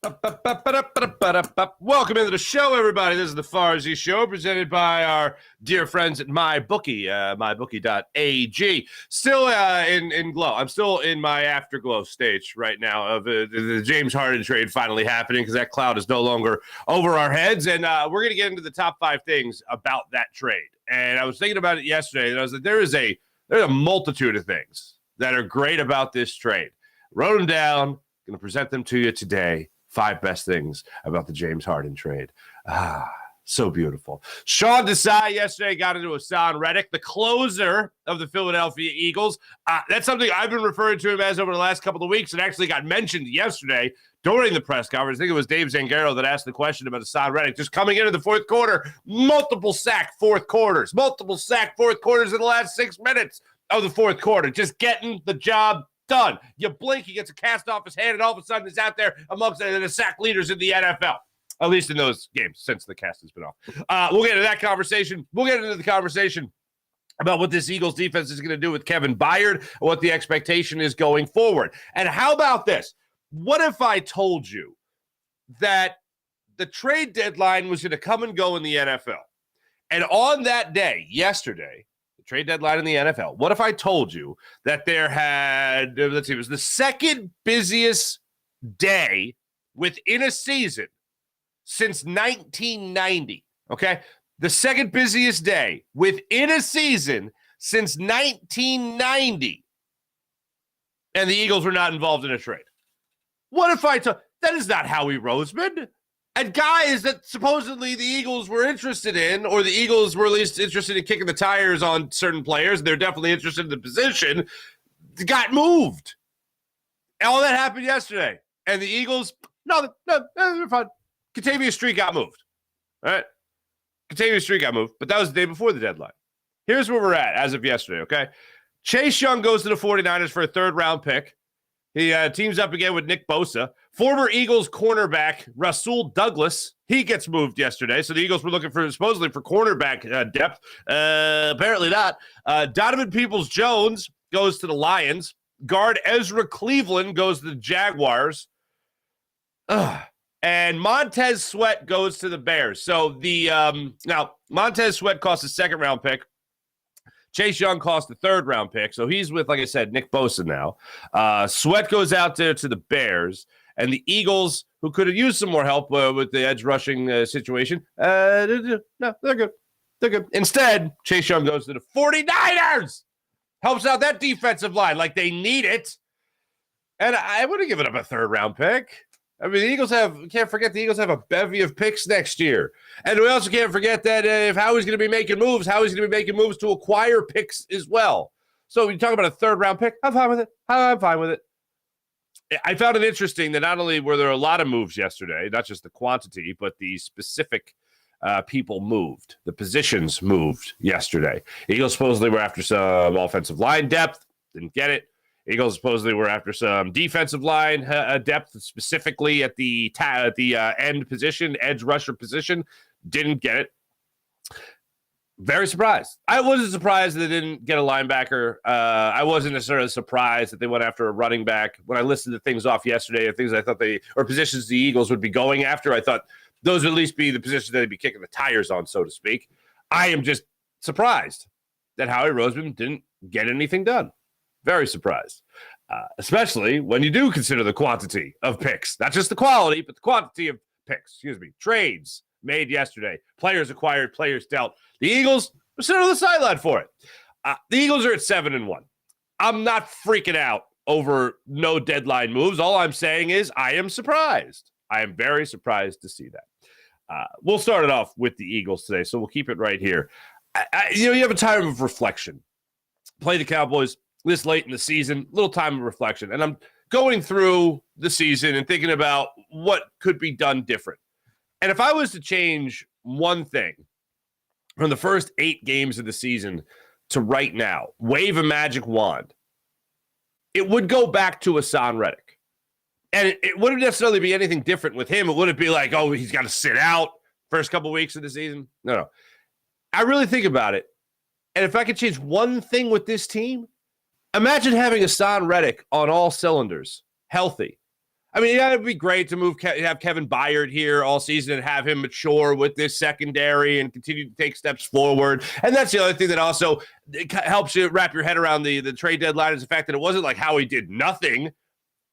Welcome into the show, everybody. This is the Farzy Show, presented by our dear friends at MyBookie, mybookie.ag. Still in glow. I'm still in my afterglow stage right now of the James Harden trade finally happening, because that cloud is no longer over our heads. And we're going to get into the top 5 things about that trade. And I was thinking about it yesterday, and I was like, there's a multitude of things that are great about this trade. Wrote them down, going to present them to you today. 5 best things about the James Harden trade. So beautiful. Sean Desai yesterday got into Hassan Reddick, the closer of the Philadelphia Eagles. That's something I've been referring to him as over the last couple of weeks, and actually got mentioned yesterday during the press conference. I think it was Dave Zangaro that asked the question about Hassan Reddick. Just coming into the fourth quarter, multiple sack fourth quarters in the last 6 minutes of the fourth quarter. Just getting the job done. You blink, he gets a cast off his hand, and all of a sudden he's out there amongst the sack leaders in the NFL. At least in those games since the cast has been off. We'll get into that conversation. We'll get into the conversation about what this Eagles defense is going to do with Kevin Byard and what the expectation is going forward. And how about this? What if I told you that the trade deadline was going to come and go in the NFL? And on that day, yesterday, trade deadline in the NFL. What if I told you that there had, it was the second busiest day within a season since 1990, okay? The second busiest day within a season since 1990, and the Eagles were not involved in a trade. What if I told, that is not Howie Roseman. And guys that supposedly the Eagles were interested in, or the Eagles were at least interested in kicking the tires on certain players, they're definitely interested in the position, got moved. And all that happened yesterday. And the Eagles, no, they're fine. Kentavious Street got moved. All right? Kentavious Street got moved, but that was the day before the deadline. Here's where we're at as of yesterday, okay? Chase Young goes to the 49ers for a third-round pick. He teams up again with Nick Bosa. Former Eagles cornerback Rasul Douglas, he gets moved yesterday. So the Eagles were looking for supposedly for cornerback depth. Apparently not. Donovan Peoples-Jones goes to the Lions. Guard Ezra Cleveland goes to the Jaguars. And Montez Sweat goes to the Bears. So the now Montez Sweat cost a second-round pick. Chase Young cost the third-round pick, so he's with, like I said, Nick Bosa now. Sweat goes out there to the Bears, and the Eagles, who could have used some more help with the edge rushing situation, no, they're good. They're good. Instead, Chase Young goes to the 49ers. Helps out that defensive line like they need it. And I would have given up a third-round pick. I mean, the Eagles can't forget the Eagles have a bevy of picks next year. And we also can't forget that if Howie's going to be making moves, Howie's going to be making moves to acquire picks as well. So you talk about a third-round pick, I'm fine with it. I'm fine with it. I found it interesting that not only were there a lot of moves yesterday, not just the quantity, but the specific people moved. The positions moved yesterday. Eagles supposedly were after some offensive line depth. Didn't get it. Eagles supposedly were after some defensive line depth, specifically at the end position, edge rusher position. Didn't get it. Very surprised. I wasn't surprised that they didn't get a linebacker. I wasn't necessarily surprised that they went after a running back. When I listed the things off yesterday, the things I thought or positions the Eagles would be going after, I thought those would at least be the positions that they'd be kicking the tires on, so to speak. I am just surprised that Howie Roseman didn't get anything done. Very surprised, especially when you do consider the quantity of picks, not just the quality, but the quantity of picks, trades made yesterday, players acquired, players dealt. The Eagles are sitting on the sideline for it. The Eagles are at 7-1. I'm not freaking out over no deadline moves. All I'm saying is I am surprised. I am very surprised to see that. We'll start it off with the Eagles today, so we'll keep it right here. You have a time of reflection. Play the Cowboys this late in the season, little time of reflection. And I'm going through the season and thinking about what could be done different. And if I was to change one thing from the first 8 games of the season to right now, wave a magic wand, it would go back to Hassan Reddick. And it wouldn't necessarily be anything different with him. It wouldn't be like, oh, he's got to sit out first couple weeks of the season. No. I really think about it. And if I could change one thing with this team, imagine having Hassan Reddick on all cylinders, healthy. I mean, yeah, it'd be great to have Kevin Byard here all season and have him mature with this secondary and continue to take steps forward. And that's the other thing that also helps you wrap your head around the trade deadline is the fact that it wasn't like Howie did nothing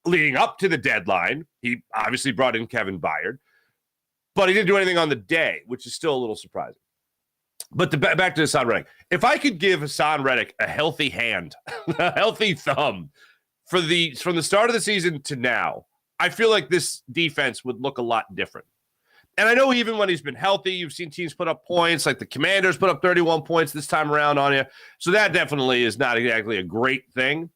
leading up to the deadline. He obviously brought in Kevin Byard, but he didn't do anything on the day, which is still a little surprising. But back to Hassan Reddick. If I could give Hassan Reddick a healthy hand, a healthy thumb from the start of the season to now, I feel like this defense would look a lot different. And I know even when he's been healthy, you've seen teams put up points, like the Commanders put up 31 points this time around on you. So that definitely is not exactly a great thing.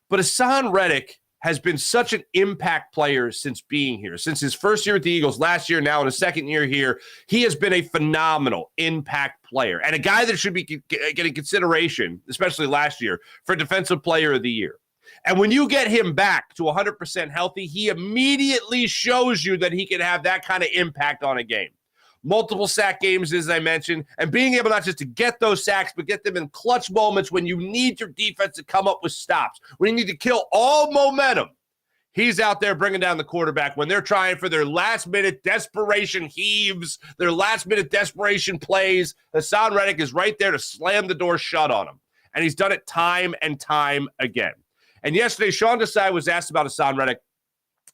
But Hassan Reddick has been such an impact player since being here. Since his first year with the Eagles last year, now in his second year here, he has been a phenomenal impact player and a guy that should be getting consideration, especially last year, for Defensive Player of the Year. And when you get him back to 100% healthy, he immediately shows you that he can have that kind of impact on a game. Multiple sack games, as I mentioned, and being able not just to get those sacks, but get them in clutch moments when you need your defense to come up with stops, when you need to kill all momentum. He's out there bringing down the quarterback when they're trying for their last-minute desperation heaves, their last-minute desperation plays. Hassan Reddick is right there to slam the door shut on him, and he's done it time and time again. And yesterday, Sean Desai was asked about Hassan Reddick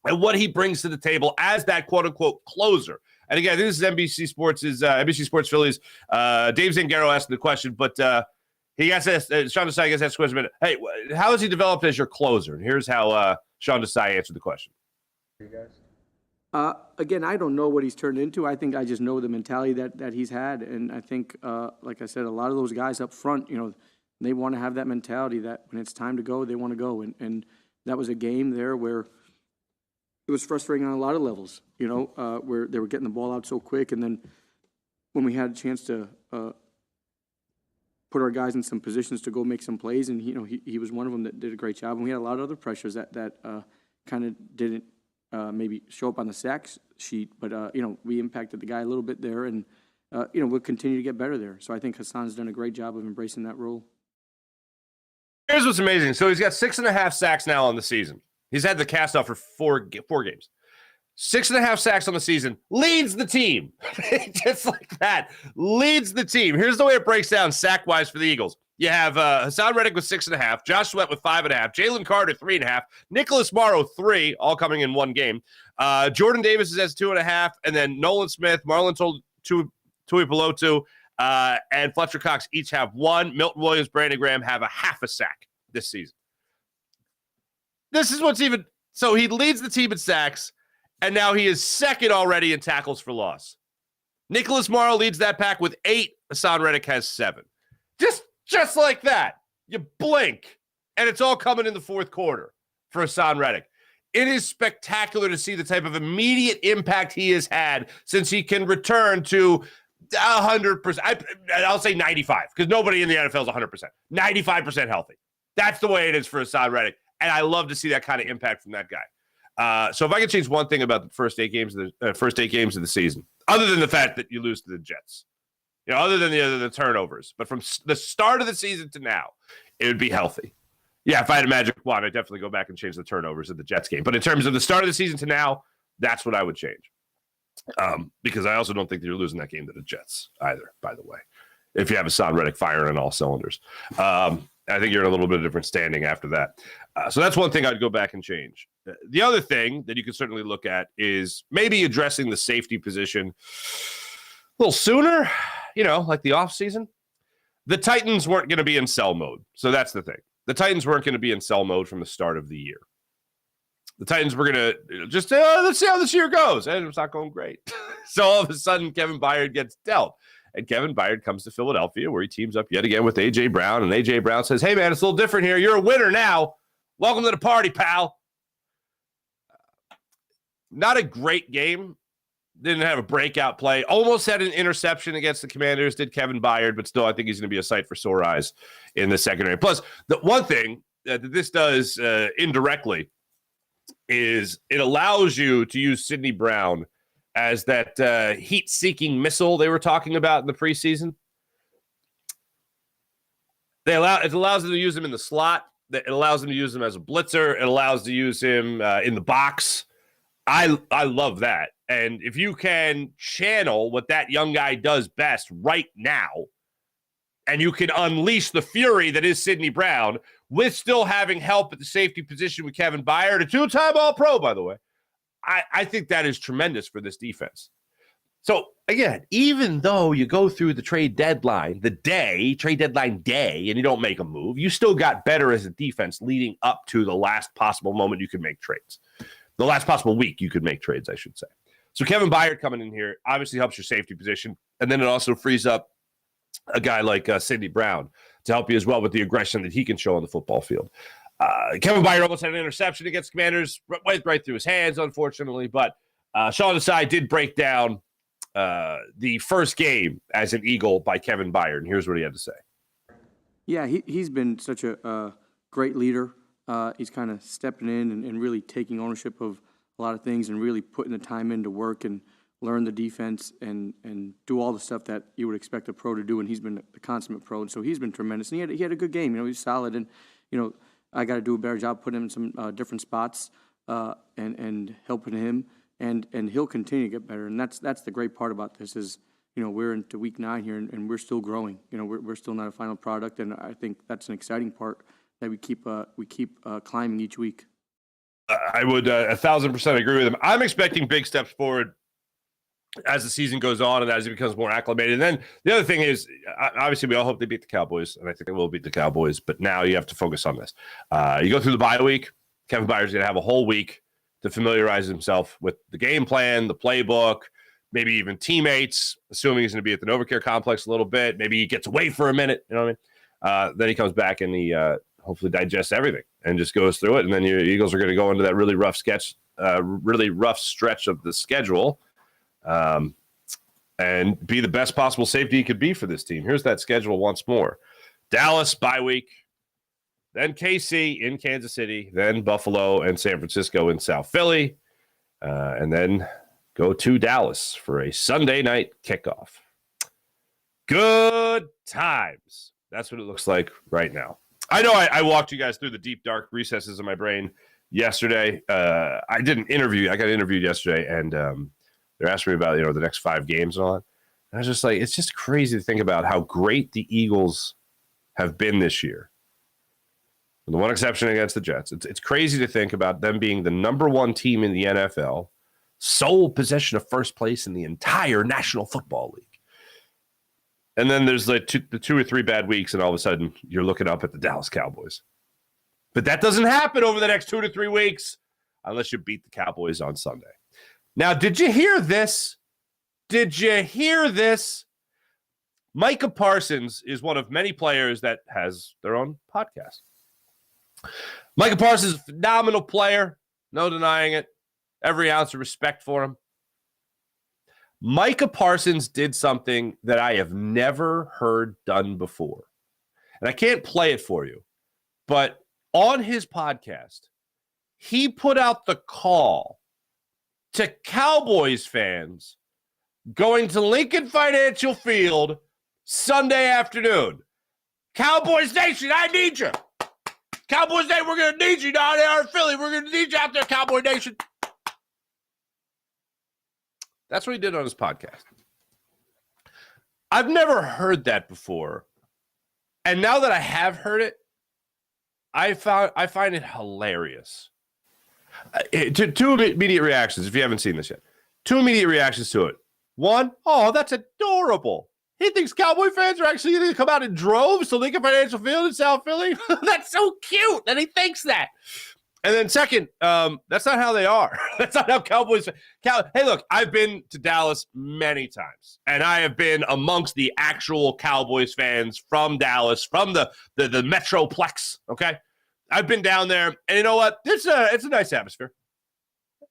and what he brings to the table as that quote-unquote closer. And again, this is NBC Sports Phillies. Dave Zangaro asked the question, but he gets asked, Sean Desai gets asked the question, hey, how has he developed as your closer? And here's how Sean Desai answered the question. You guys? Again, I don't know what he's turned into. I think I just know the mentality that he's had. And I think, like I said, a lot of those guys up front, they want to have that mentality that when it's time to go, they want to go. And that was a game there where it was frustrating on a lot of levels, where they were getting the ball out so quick. And then when we had a chance to put our guys in some positions to go make some plays, and, he was one of them that did a great job. And we had a lot of other pressures that kind of didn't maybe show up on the sacks sheet. But, we impacted the guy a little bit there. And, we'll continue to get better there. So I think Hassan's done a great job of embracing that role. Here's what's amazing. So he's got 6.5 sacks now on the season. He's had the cast off for four games. 6.5 sacks on the season. Leads the team. Just like that. Leads the team. Here's the way it breaks down sack-wise for the Eagles. You have Hassan Reddick with 6.5, Josh Sweat with 5.5, Jalen Carter 3.5, Nicholas Morrow 3, all coming in one game. Jordan Davis has 2.5, and then Nolan Smith, Marlon Tui Pelotu, and Fletcher Cox each have 1. Milton Williams, Brandon Graham have a half a sack this season. This is what's even – so he leads the team in sacks, and now he is second already in tackles for loss. Nicholas Morrow leads that pack with 8. Hassan Reddick has 7. Just like that. You blink, and it's all coming in the fourth quarter for Hassan Reddick. It is spectacular to see the type of immediate impact he has had since he can return to 100%. I'll say 95, because nobody in the NFL is 100%. 95% healthy. That's the way it is for Hassan Reddick. And I love to see that kind of impact from that guy. So if I could change one thing about the first 8 games of the season, other than the fact that you lose to the Jets, other than the turnovers, but from the start of the season to now, it would be healthy. Yeah, if I had a magic wand, I'd definitely go back and change the turnovers of the Jets game. But in terms of the start of the season to now, that's what I would change. Because I also don't think that you're losing that game to the Jets either, by the way, if you have Hassan Reddick firing on all cylinders. I think you're in a little bit of different standing after that. So that's one thing I'd go back and change. The other thing that you can certainly look at is maybe addressing the safety position a little sooner, like the offseason. The Titans weren't going to be in sell mode. So that's the thing. The Titans weren't going to be in sell mode from the start of the year. The Titans were going to just, let's see how this year goes. And it's not going great. So all of a sudden, Kevin Byard gets dealt. And Kevin Byard comes to Philadelphia, where he teams up yet again with A.J. Brown. And A.J. Brown says, hey, man, it's a little different here. You're a winner now. Welcome to the party, pal. Not a great game. Didn't have a breakout play. Almost had an interception against the Commanders, did Kevin Byard. But still, I think he's going to be a sight for sore eyes in the secondary. Plus, the one thing that this does indirectly is it allows you to use Sidney Brown as that heat-seeking missile they were talking about in the preseason. It allows them to use him in the slot. It allows them to use him as a blitzer. It allows to use him in the box. I love that. And if you can channel what that young guy does best right now, and you can unleash the fury that is Sidney Brown with still having help at the safety position with Kevin Byard, a two-time All-Pro, by the way, I think that is tremendous for this defense. So, again, even though you go through the trade deadline day, and you don't make a move, you still got better as a defense leading up to the last possible moment you could make trades. The last possible week you could make trades, I should say. So Kevin Byard coming in here obviously helps your safety position, and then it also frees up a guy like Sidney Brown to help you as well with the aggression that he can show on the football field. Kevin Byard almost had an interception against Commanders, right through his hands, unfortunately, but Sean Desai did break down the first game as an Eagle by Kevin Byard, and here's what he had to say. Yeah, he's been such a great leader. He's kind of stepping in and really taking ownership of a lot of things and really putting the time in to work and learn the defense and do all the stuff that you would expect a pro to do, and he's been the consummate pro, and so he's been tremendous. And he had a good game. He's solid, and, I got to do a better job putting him in some different spots and helping him, and he'll continue to get better. And that's the great part about this is, we're into week 9 here, and we're still growing. We're still not a final product, and I think that's an exciting part that we keep climbing each week. I would 1,000% agree with him. I'm expecting big steps forward as the season goes on and as he becomes more acclimated. And then the other thing is, obviously, we all hope they beat the Cowboys, and I think they will beat the Cowboys, but now you have to focus on this. You go through the bye week, Kevin Byard's going to have a whole week to familiarize himself with the game plan, the playbook, maybe even teammates, assuming he's going to be at the NovaCare complex a little bit. Maybe he gets away for a minute, you know what I mean? Then he comes back and he hopefully digests everything and just goes through it. And then your Eagles are going to go into that really rough stretch of the schedule and be the best possible safety he could be for this team. Here's that schedule once more. Dallas, bye week, then KC in Kansas City, then Buffalo and San Francisco in South Philly, and then go to Dallas for a Sunday night kickoff. Good times. That's what it looks like right now. I know I walked you guys through the deep, dark recesses of my brain yesterday. I did an interview. I got interviewed yesterday, and they're asking me about, the next 5 games and all that. And I was just like, it's just crazy to think about how great the Eagles have been this year. With the one exception against the Jets. It's crazy to think about them being the number 1 team in the NFL, sole possession of first place in the entire National Football League. And then there's like 2 or 3 bad weeks, and all of a sudden you're looking up at the Dallas Cowboys. But that doesn't happen over the next 2 to 3 weeks unless you beat the Cowboys on Sunday. Now, did you hear this? Micah Parsons is one of many players that has their own podcast. Micah Parsons is a phenomenal player. No denying it. Every ounce of respect for him. Micah Parsons did something that I have never heard done before. And I can't play it for you. But on his podcast, he put out the call to Cowboys fans going to Lincoln Financial Field Sunday afternoon. Cowboys Nation, I need you. Cowboys Nation, we're going to need you down there in Philly. We're going to need you out there, Cowboy Nation. That's what he did on his podcast. I've never heard that before. And now that I have heard it, I find it hilarious. Two immediate reactions, if you haven't seen this yet. 2 immediate reactions to it. One, oh, that's adorable. He thinks Cowboy fans are actually going to come out in droves to Lincoln Financial Field in South Philly. That's so cute that he thinks that. And then second, that's not how they are. That's not how Cowboys. Hey, look, I've been to Dallas many times, and I have been amongst the actual Cowboys fans from Dallas, from the Metroplex. Okay, I've been down there, and you know what? It's a nice atmosphere.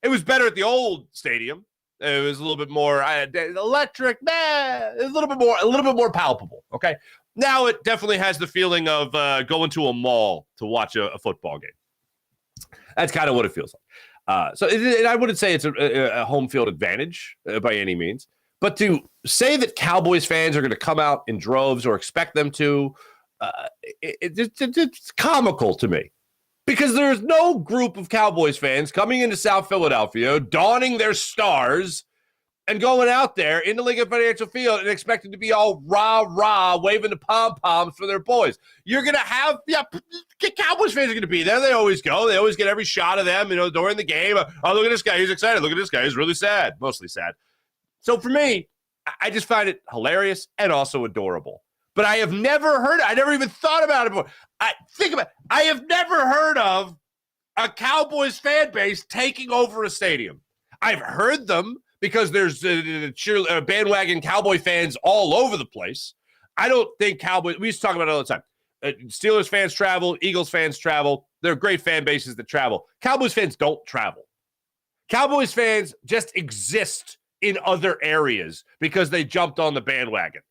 It was better at the old stadium. It was a little bit more electric, a little bit more palpable. Okay, now it definitely has the feeling of going to a mall to watch a football game. That's kind of what it feels like. And I wouldn't say it's a home field advantage by any means, but to say that Cowboys fans are going to come out in droves or expect them to, it's comical to me. Because there's no group of Cowboys fans coming into South Philadelphia, donning their stars, and going out there in the Lincoln Financial Field and expecting to be all rah-rah, waving the pom-poms for their boys. You're going to have, Cowboys fans are going to be there. They always go. They always get every shot of them, during the game. Oh, look at this guy. He's excited. Look at this guy. He's really sad. Mostly sad. So for me, I just find it hilarious and also adorable. But I have never heard, I never even thought about it before. I have never heard of a Cowboys fan base taking over a stadium. I've heard them because there's bandwagon Cowboy fans all over the place. I don't think Cowboys, we used to talk about it all the time. Steelers fans travel, Eagles fans travel. They're great fan bases that travel. Cowboys fans don't travel. Cowboys fans just exist in other areas because they jumped on the bandwagon.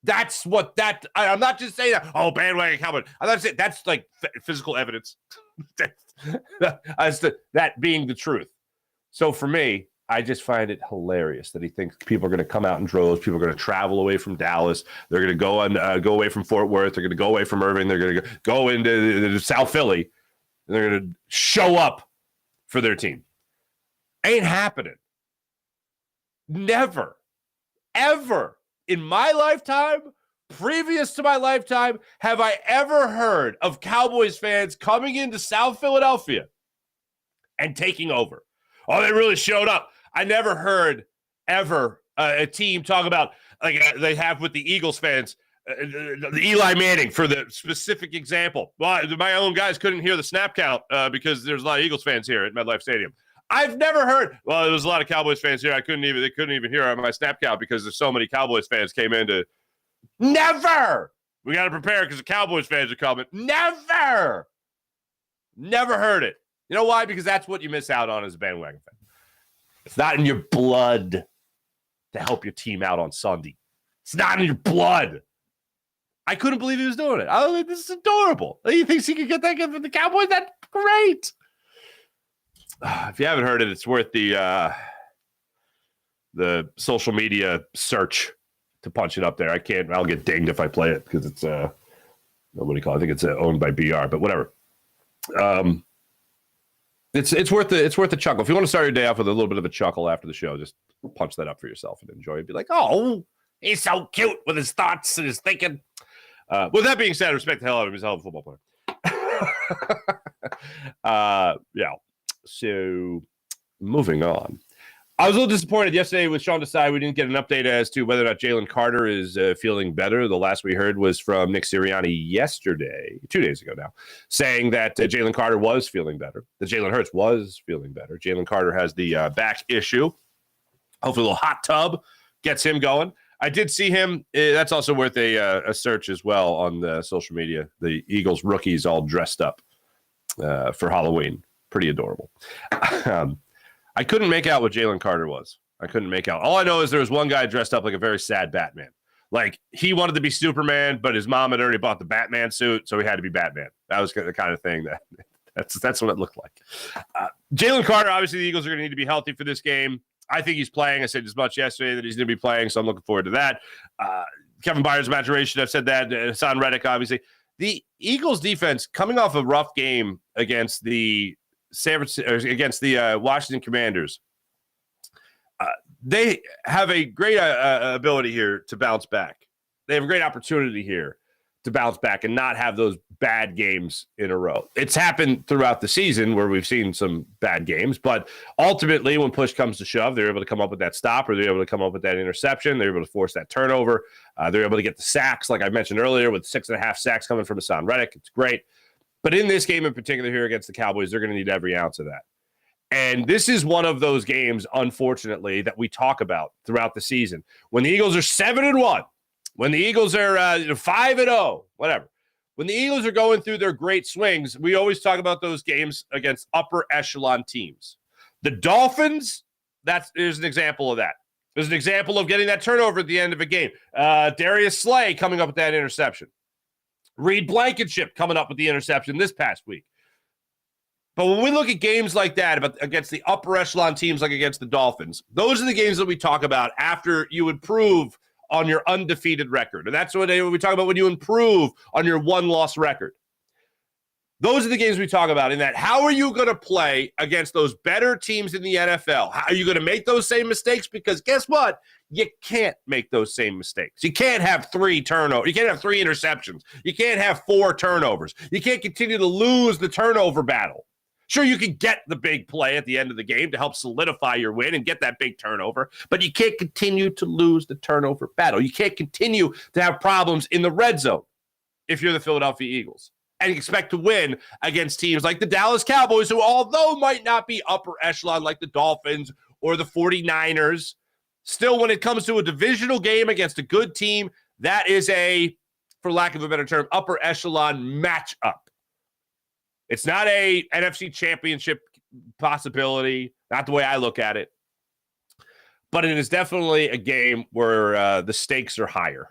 That's what I'm not just saying that, oh, bandwagon Cowboys. I'm not saying that's like physical evidence. That being the truth. So for me, I just find it hilarious that he thinks people are going to come out in droves. People are going to travel away from Dallas. They're going to go away from Fort Worth. They're going to go away from Irving. They're going to go into South Philly. And they're going to show up for their team. Ain't happening. Never, ever in my lifetime, previous to my lifetime, have I ever heard of Cowboys fans coming into South Philadelphia and taking over. Oh, they really showed up. I never heard ever a team talk about, like they have with the Eagles fans, the Eli Manning for the specific example. Well, my own guys couldn't hear the snap count because there's a lot of Eagles fans here at MetLife Stadium. I've never heard. Well, there was a lot of Cowboys fans here. They couldn't even hear my snap count because there's so many Cowboys fans came in to. Never. We got to prepare because the Cowboys fans are coming. Never heard it. You know why? Because that's what you miss out on as a bandwagon fan. It's not in your blood to help your team out on Sunday. It's not in your blood. I couldn't believe he was doing it. I was like, this is adorable. He thinks he could get that gift from the Cowboys? That's great. If you haven't heard it, it's worth the social media search to punch it up there. I'll get dinged if I play it because it's what do you call it? I think it's owned by BR, but whatever. It's worth a chuckle. If you want to start your day off with a little bit of a chuckle after the show, just punch that up for yourself and enjoy it. Be like, oh, he's so cute with his thoughts and his thinking. With that being said, I respect the hell out of him. He's a hell of a football player. Yeah. So moving on. I was a little disappointed yesterday with Sean Desai. We didn't get an update as to whether or not Jalen Carter is feeling better. The last we heard was from Nick Sirianni yesterday, 2 days ago now, saying that Jalen Carter was feeling better, that Jalen Hurts was feeling better. Jalen Carter has the back issue. Hopefully a little hot tub gets him going. I did see him. That's also worth a search as well on the social media. The Eagles rookies all dressed up for Halloween. Pretty adorable. I couldn't make out what Jalen Carter was. I couldn't make out. All I know is there was one guy dressed up like a very sad Batman. Like he wanted to be Superman, but his mom had already bought the Batman suit, so he had to be Batman. That was the kind of thing that's what it looked like. Jalen Carter, obviously the Eagles are going to need to be healthy for this game. I think he's playing. I said as much yesterday that he's going to be playing, so I'm looking forward to that. Kevin Byard's maturation, I've said that. Hassan Reddick, obviously. The Eagles defense coming off a rough game against the Washington Commanders. They have a great ability here to bounce back. They have a great opportunity here to bounce back and not have those bad games in a row. It's happened throughout the season where we've seen some bad games, but ultimately when push comes to shove, they're able to come up with that stop or they're able to come up with that interception. They're able to force that turnover. They're able to get the sacks, like I mentioned earlier, with 6.5 sacks coming from Hassan Reddick. It's great. But in this game in particular here against the Cowboys, they're going to need every ounce of that. And this is one of those games, unfortunately, that we talk about throughout the season. When the Eagles are 7-1, when the Eagles are 5-0, whatever. When the Eagles are going through their great swings, we always talk about those games against upper echelon teams. The Dolphins, there's an example of that. There's an example of getting that turnover at the end of a game. Darius Slay coming up with that interception. Reed Blankenship coming up with the interception this past week. But when we look at games like that against the upper echelon teams like against the Dolphins, those are the games that we talk about after you improve on your undefeated record. And that's what we talk about when you improve on your one-loss record. Those are the games we talk about in that how are you going to play against those better teams in the NFL? How are you going to make those same mistakes? Because guess what? You can't make those same mistakes. You can't have 3 turnovers. You can't have 3 interceptions. You can't have 4 turnovers. You can't continue to lose the turnover battle. Sure, you can get the big play at the end of the game to help solidify your win and get that big turnover, but you can't continue to lose the turnover battle. You can't continue to have problems in the red zone if you're the Philadelphia Eagles and expect to win against teams like the Dallas Cowboys, who, although might not be upper echelon like the Dolphins or the 49ers, still, when it comes to a divisional game against a good team, that is a, for lack of a better term, upper echelon matchup. It's not a NFC championship possibility, not the way I look at it, but it is definitely a game where the stakes are higher,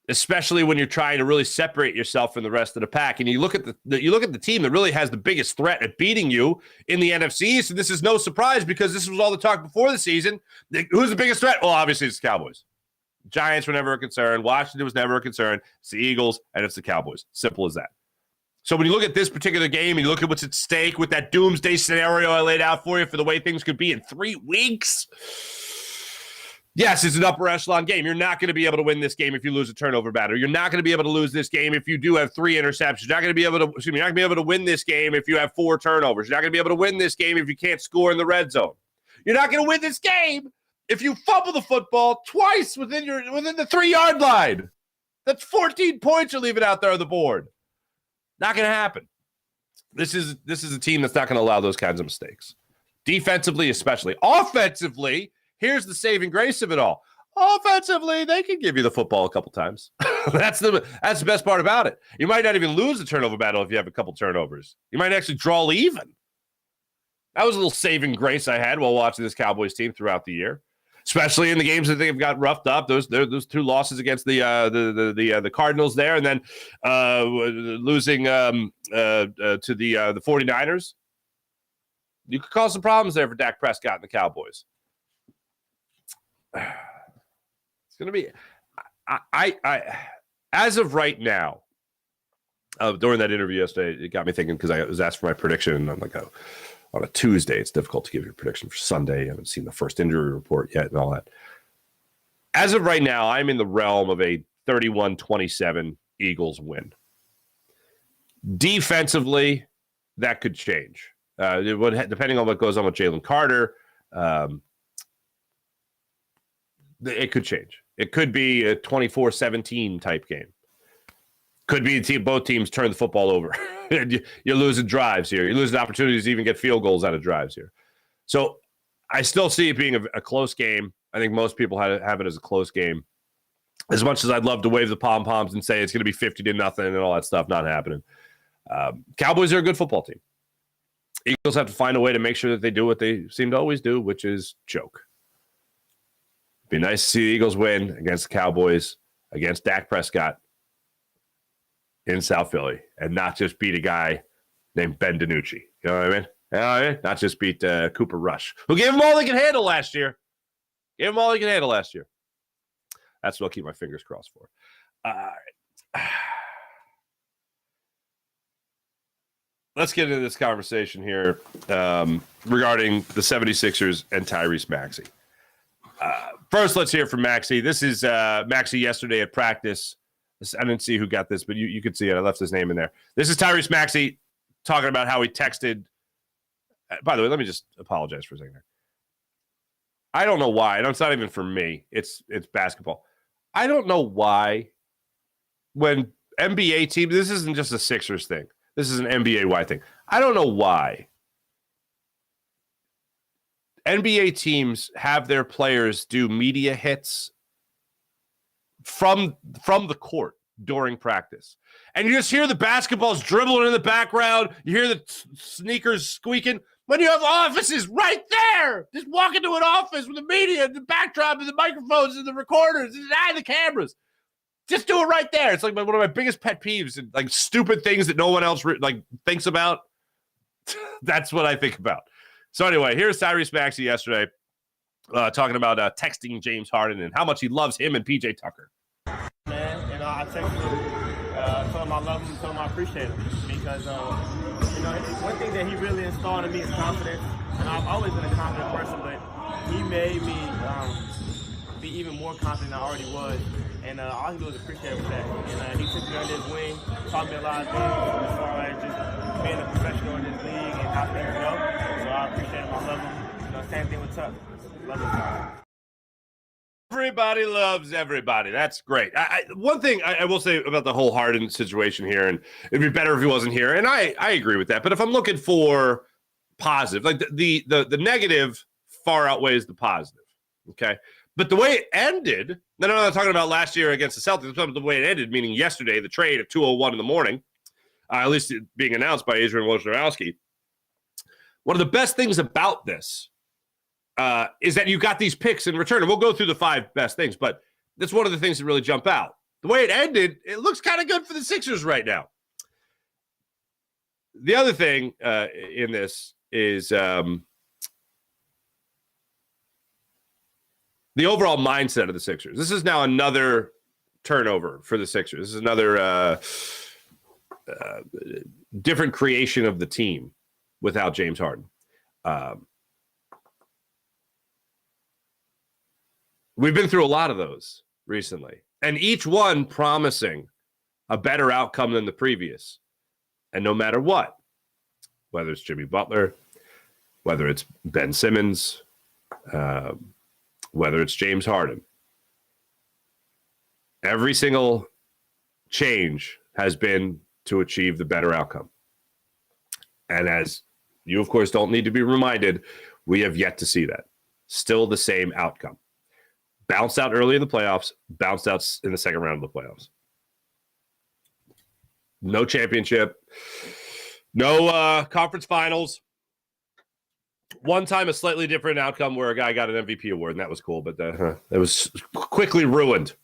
especially when you're trying to really separate yourself from the rest of the pack. And you look at the team that really has the biggest threat at beating you in the NFC East, and this is no surprise because this was all the talk before the season. Who's the biggest threat? Well, obviously it's the Cowboys. Giants were never a concern. Washington was never a concern. It's the Eagles, and it's the Cowboys. Simple as that. So when you look at this particular game and you look at what's at stake with that doomsday scenario I laid out for you for the way things could be in 3 weeks, yes, it's an upper echelon game. You're not going to be able to win this game if you lose a turnover battle. You're not going to be able to lose this game if you do have 3 interceptions. You're not going to be able to win this game if you have 4 turnovers. You're not going to be able to win this game if you can't score in the red zone. You're not going to win this game if you fumble the football twice within the 3-yard line. That's 14 points you're leaving out there on the board. Not going to happen. This is a team that's not going to allow those kinds of mistakes. Defensively, especially. Offensively, here's the saving grace of it all. Offensively, they can give you the football a couple times. That's the best part about it. You might not even lose the turnover battle if you have a couple turnovers. You might actually draw even. That was a little saving grace I had while watching this Cowboys team throughout the year, especially in the games that they've got roughed up. Those 2 losses against the Cardinals there, and then losing to the 49ers. You could cause some problems there for Dak Prescott and the Cowboys. It's going to be I as of right now, during that interview yesterday, it got me thinking because I was asked for my prediction, and I'm like, on a Tuesday, it's difficult to give you a prediction for Sunday. I haven't seen the first injury report yet and all that. As of right now, I'm in the realm of a 31-27 Eagles win. Defensively, that could change. Depending on what goes on with Jalen Carter, it could change. It could be a 24-17 type game. Could be both teams turn the football over. You're losing drives here. You're losing opportunities to even get field goals out of drives here. So I still see it being a close game. I think most people have it as a close game. As much as I'd love to wave the pom-poms and say it's going to be 50-0 and all that stuff, not happening. Cowboys are a good football team. Eagles have to find a way to make sure that they do what they seem to always do, which is choke. Be nice to see the Eagles win against the Cowboys, against Dak Prescott in South Philly, and not just beat a guy named Ben DiNucci. You know what I mean? You know what I mean? Not just beat Cooper Rush, who gave him all they could handle last year. That's what I'll keep my fingers crossed for. Let's get into this conversation here regarding the 76ers and Tyrese Maxey. First, let's hear from Maxey. This is Maxey yesterday at practice. I didn't see who got this, but you could see it. I left his name in there. This is Tyrese Maxey talking about how he texted. By the way, let me just apologize for a second. I don't know why. It's not even for me. It's basketball. I don't know why when NBA teams, this isn't just a Sixers thing. This is an NBA-wide thing. I don't know why NBA teams have their players do media hits from the court during practice. And you just hear the basketballs dribbling in the background. You hear the sneakers squeaking. When you have offices right there, just walk into an office with the media, the backdrop, and the microphones, and the recorders, and the cameras. Just do it right there. It's like one of my biggest pet peeves, and like stupid things that no one else thinks about. That's what I think about. So anyway, here's Tyrese Maxey yesterday talking about texting James Harden and how much he loves him and PJ Tucker. Man, I text him I told him I love him, told him I appreciate him because, one thing that he really installed in me is confidence. And I've always been a confident person, but he made me be even more confident than I already was. And all I can do is appreciate him for that. And he took me under his wing, taught me a lot of things as far as just being a professional in this league and how things go. So I appreciate him. I love him. Same thing with Tuck. Love him. Everybody loves everybody. That's great. One thing I will say about the whole Harden situation here, and it'd be better if he wasn't here, and I agree with that. But if I'm looking for positive, like the negative far outweighs the positive, okay? But the way it ended, no, I'm not talking about last year against the Celtics, but the way it ended, meaning yesterday, the trade at 2:01 in the morning, at least being announced by Adrian Wojnarowski. One of the best things about this is that you got these picks in return. And we'll go through the 5 best things, but that's one of the things that really jump out. The way it ended, it looks kind of good for the Sixers right now. The other thing in this is the overall mindset of the Sixers. This is now another turnover for the Sixers. This is another different creation of the team without James Harden. We've been through a lot of those recently, and each one promising a better outcome than the previous. And no matter what, whether it's Jimmy Butler, whether it's Ben Simmons, whether it's James Harden, every single change has been to achieve the better outcome. And as you, of course, don't need to be reminded, we have yet to see that. Still the same outcome. Bounced out early in the playoffs, bounced out in the second round of the playoffs. No championship, no conference finals. One time a slightly different outcome where a guy got an MVP award, and that was cool, but it was quickly ruined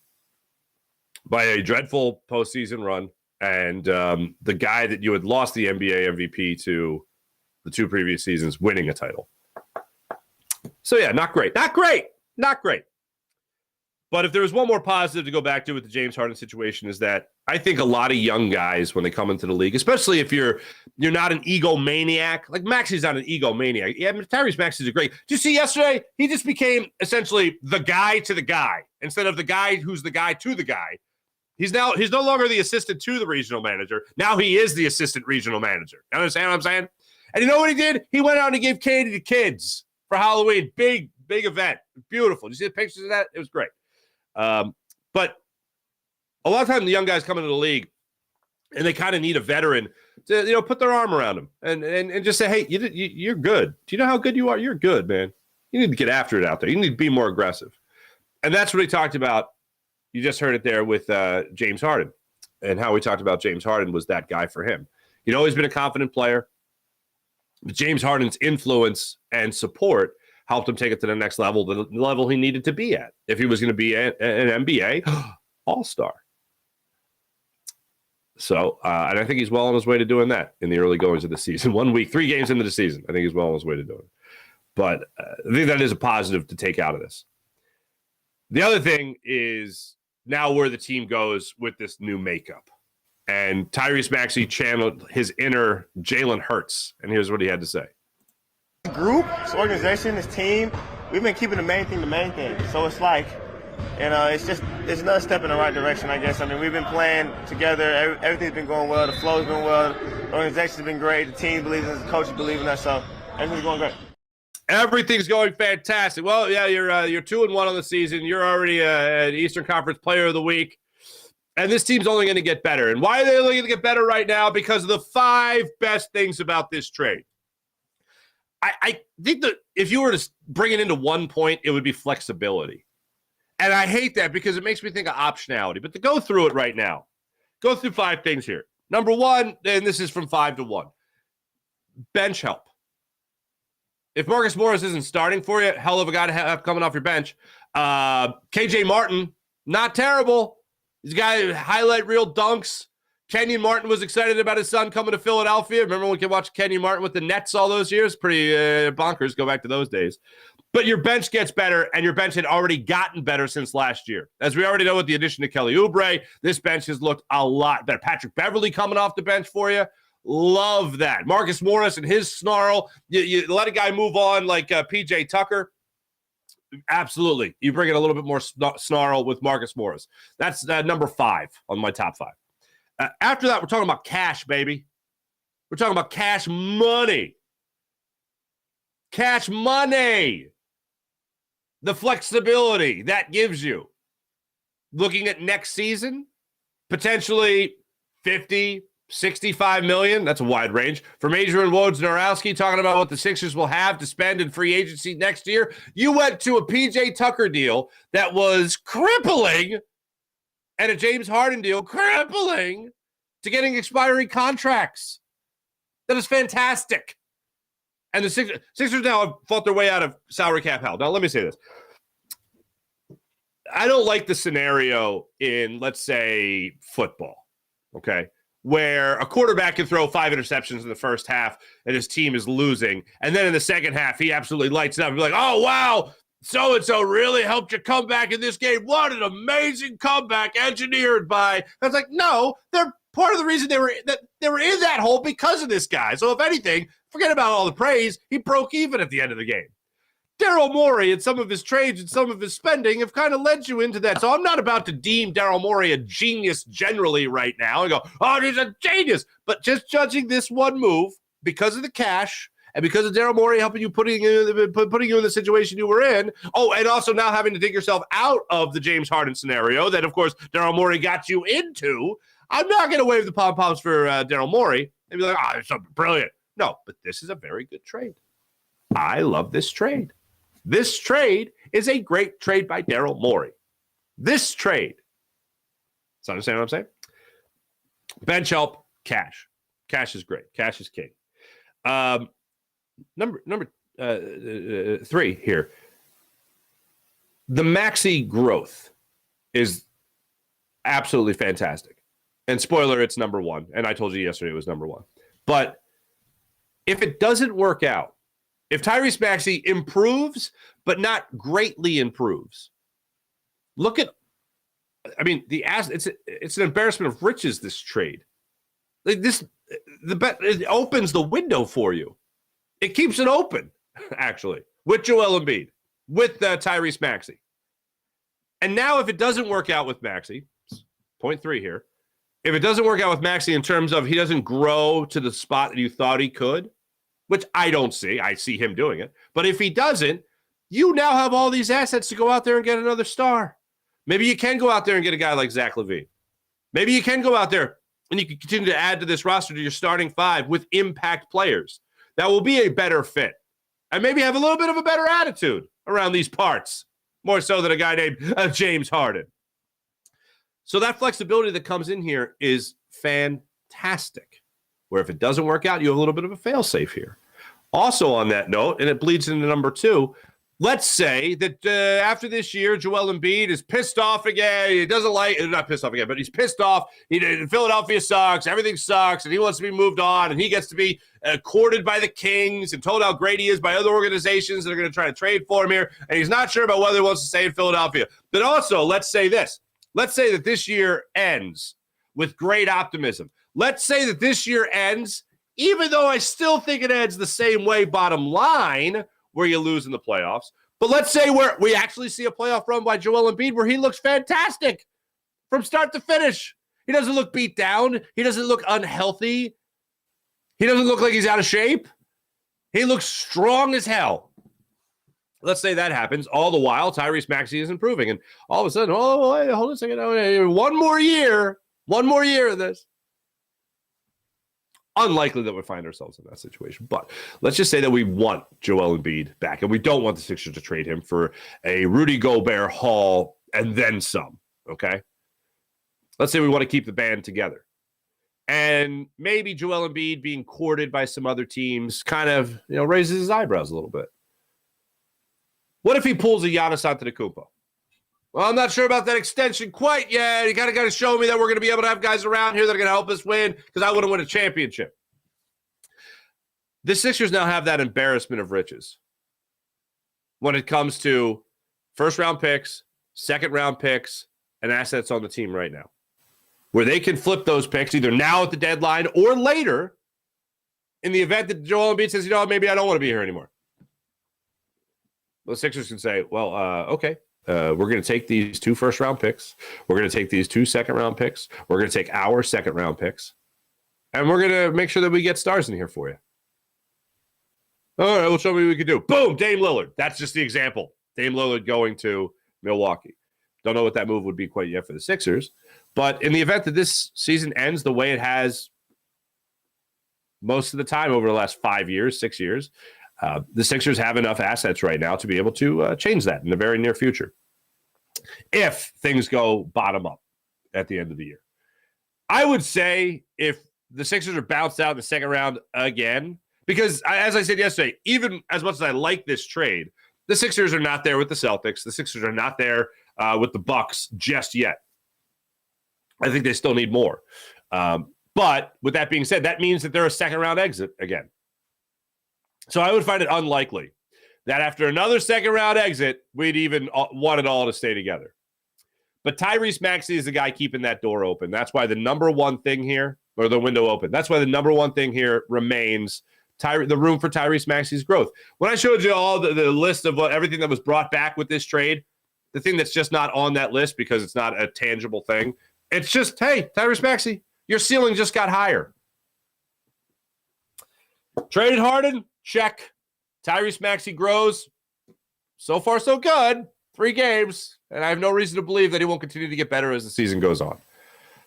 by a dreadful postseason run and the guy that you had lost the NBA MVP to the 2 previous seasons winning a title. So, yeah, not great. Not great. Not great. But if there was one more positive to go back to with the James Harden situation is that I think a lot of young guys, when they come into the league, especially if you're not an egomaniac, like Maxey's not an egomaniac. Yeah, Tyrese Maxey's a great. Did you see yesterday? He just became essentially the guy to the guy instead of the guy who's the guy to the guy. He's no longer the assistant to the regional manager. Now he is the assistant regional manager. You understand what I'm saying? And you know what he did? He went out and he gave candy to kids for Halloween. Big event. Beautiful. Did you see the pictures of that? It was great. But a lot of times the young guys come into the league and they kind of need a veteran to, put their arm around them and just say, hey, you're good. Do you know how good you are? You're good, man. You need to get after it out there. You need to be more aggressive. And that's what he talked about. You just heard it there with James Harden, and how we talked about James Harden was that guy for him. He'd always been a confident player. But James Harden's influence and support helped him take it to the next level, the level he needed to be at if he was going to be an NBA all-star. So, and I think he's well on his way to doing that in the early goings of the season. 1 week, 3 games into the season, I think he's well on his way to doing it. But I think that is a positive to take out of this. The other thing is now where the team goes with this new makeup. And Tyrese Maxey channeled his inner Jalen Hurts, and here's what he had to say. Group, this organization, this team, we've been keeping the main thing. So it's like, it's another step in the right direction, I guess. I mean, we've been playing together. Everything's been going well. The flow's been well. The organization's been great. The team believes in us. The coaches believe in us. So everything's going great. Everything's going fantastic. Well, yeah, you're 2-1 on the season. You're already an Eastern Conference Player of the Week. And this team's only going to get better. And why are they only going to get better right now? Because of the 5 best things about this trade. I think that if you were to bring it into 1 point, it would be flexibility. And I hate that because it makes me think of optionality. But to go through it right now, go through 5 things here. Number 1, and this is from 5 to 1, bench help. If Marcus Morris isn't starting for you, hell of a guy to have coming off your bench. KJ Martin, not terrible. He's a guy who highlight real dunks. Kenyon Martin was excited about his son coming to Philadelphia. Remember when we could watch Kenyon Martin with the Nets all those years? Pretty bonkers. Go back to those days. But your bench gets better, and your bench had already gotten better since last year. As we already know with the addition of Kelly Oubre, this bench has looked a lot better. Patrick Beverley coming off the bench for you. Love that. Marcus Morris and his snarl. You let a guy move on like P.J. Tucker. Absolutely. You bring in a little bit more snarl with Marcus Morris. That's number 5 on my top 5. After that, we're talking about cash, baby. We're talking about cash money. Cash money. The flexibility that gives you. Looking at next season, potentially 50, 65 million. That's a wide range. From Adrian Wojnarowski talking about what the Sixers will have to spend in free agency next year. You went to a P.J. Tucker deal that was crippling and a James Harden deal crippling to getting expiring contracts. That is fantastic. And the Sixers now have fought their way out of salary cap hell. Now, let me say this. I don't like the scenario in, let's say, football, okay, where a quarterback can throw 5 interceptions in the first half and his team is losing. And then in the second half, he absolutely lights it up and be like, oh, wow, so-and-so really helped you come back in this game. What an amazing comeback engineered by. I was like, no, they're part of the reason they were in that hole because of this guy. So if anything, forget about all the praise. He broke even at the end of the game. Daryl Morey and some of his trades and some of his spending have kind of led you into that. So I'm not about to deem Daryl Morey a genius generally right now and go, oh, he's a genius. But just judging this one move because of the cash and because of Daryl Morey helping you, putting you in the situation you were in. Oh, and also now having to dig yourself out of the James Harden scenario that, of course, Daryl Morey got you into. I'm not going to wave the pom-poms for Daryl Morey and be like, oh, it's something brilliant. No, but this is a very good trade. I love this trade. This trade is a great trade by Daryl Morey. This trade. So understand what I'm saying? Bench help, cash. Cash is great. Cash is king. Number 3 here. The Maxey growth is absolutely fantastic. And spoiler, it's number 1. And I told you yesterday it was number 1. But if it doesn't work out, if Tyrese Maxey improves, but not greatly improves, look at, I mean, it's an embarrassment of riches, this trade. It opens the window for you. It keeps it open, actually, with Joel Embiid, with Tyrese Maxey. And now if it doesn't work out with Maxey, point 3 here, if it doesn't work out with Maxey in terms of he doesn't grow to the spot that you thought he could, which I don't see. I see him doing it. But if he doesn't, you now have all these assets to go out there and get another star. Maybe you can go out there and get a guy like Zach LaVine. Maybe you can go out there and you can continue to add to this roster to your starting 5 with impact players. That will be a better fit. And maybe have a little bit of a better attitude around these parts, more so than a guy named James Harden. So that flexibility that comes in here is fantastic. Where if it doesn't work out, you have a little bit of a fail-safe here. Also on that note, and it bleeds into number 2, let's say that after this year, Joel Embiid is pissed off again. He doesn't like, not pissed off again, but he's pissed off. Philadelphia sucks. Everything sucks, and he wants to be moved on, and he gets to be courted by the Kings and told how great he is by other organizations that are going to try to trade for him here, and he's not sure about whether he wants to stay in Philadelphia. But also, let's say this. Let's say that this year ends with great optimism. Let's say that this year ends, even though I still think it ends the same way, bottom line, where you lose in the playoffs. But let's say where we actually see a playoff run by Joel Embiid where he looks fantastic from start to finish. He doesn't look beat down. He doesn't look unhealthy. He doesn't look like he's out of shape. He looks strong as hell. Let's say that happens. All the while, Tyrese Maxey is improving. And all of a sudden, oh, wait, hold on a second. One more year of this. Unlikely that we find ourselves in that situation. But let's just say that we want Joel Embiid back, and we don't want the Sixers to trade him for a Rudy Gobert haul and then some, okay? Let's say we want to keep the band together. And maybe Joel Embiid being courted by some other teams kind of, raises his eyebrows a little bit. What if he pulls a Giannis Antetokounmpo? Well, I'm not sure about that extension quite yet. You got to show me that we're going to be able to have guys around here that are going to help us win because I want to win a championship. The Sixers now have that embarrassment of riches. when it comes to first-round picks, second-round picks, and assets on the team right now, where they can flip those picks either now at the deadline or later in the event that Joel Embiid says, maybe I don't want to be here anymore. The Sixers can say, well, okay, we're going to take these 2 first-round picks. We're going to take these 2 second-round picks. We're going to take our second-round picks. And we're going to make sure that we get stars in here for you. All right, well, show me what we can do. Boom, Dame Lillard. That's just the example. Dame Lillard going to Milwaukee. Don't know what that move would be quite yet for the Sixers. But in the event that this season ends the way it has most of the time over the last 5 years, 6 years, the Sixers have enough assets right now to be able to change that in the very near future. If things go bottom up at the end of the year. I would say if the Sixers are bounced out in the second round again, because as I said yesterday, even as much as I like this trade, the Sixers are not there with the Celtics. The Sixers are not there with the Bucks just yet. I think they still need more. But with that being said, that means that they're a second-round exit again. So I would find it unlikely that after another second-round exit, we'd even want it all to stay together. But Tyrese Maxey is the guy keeping that door open. That's why the number one thing here, or the window open, that's why the number one thing here remains the room for Tyrese Maxey's growth. When I showed you all the list of everything that was brought back with this trade, the thing that's just not on that list because it's not a tangible thing, it's just, hey, Tyrese Maxey, your ceiling just got higher. Traded Harden, check. Tyrese Maxey grows. So far, so good. 3 games. And I have no reason to believe that he won't continue to get better as the season goes on.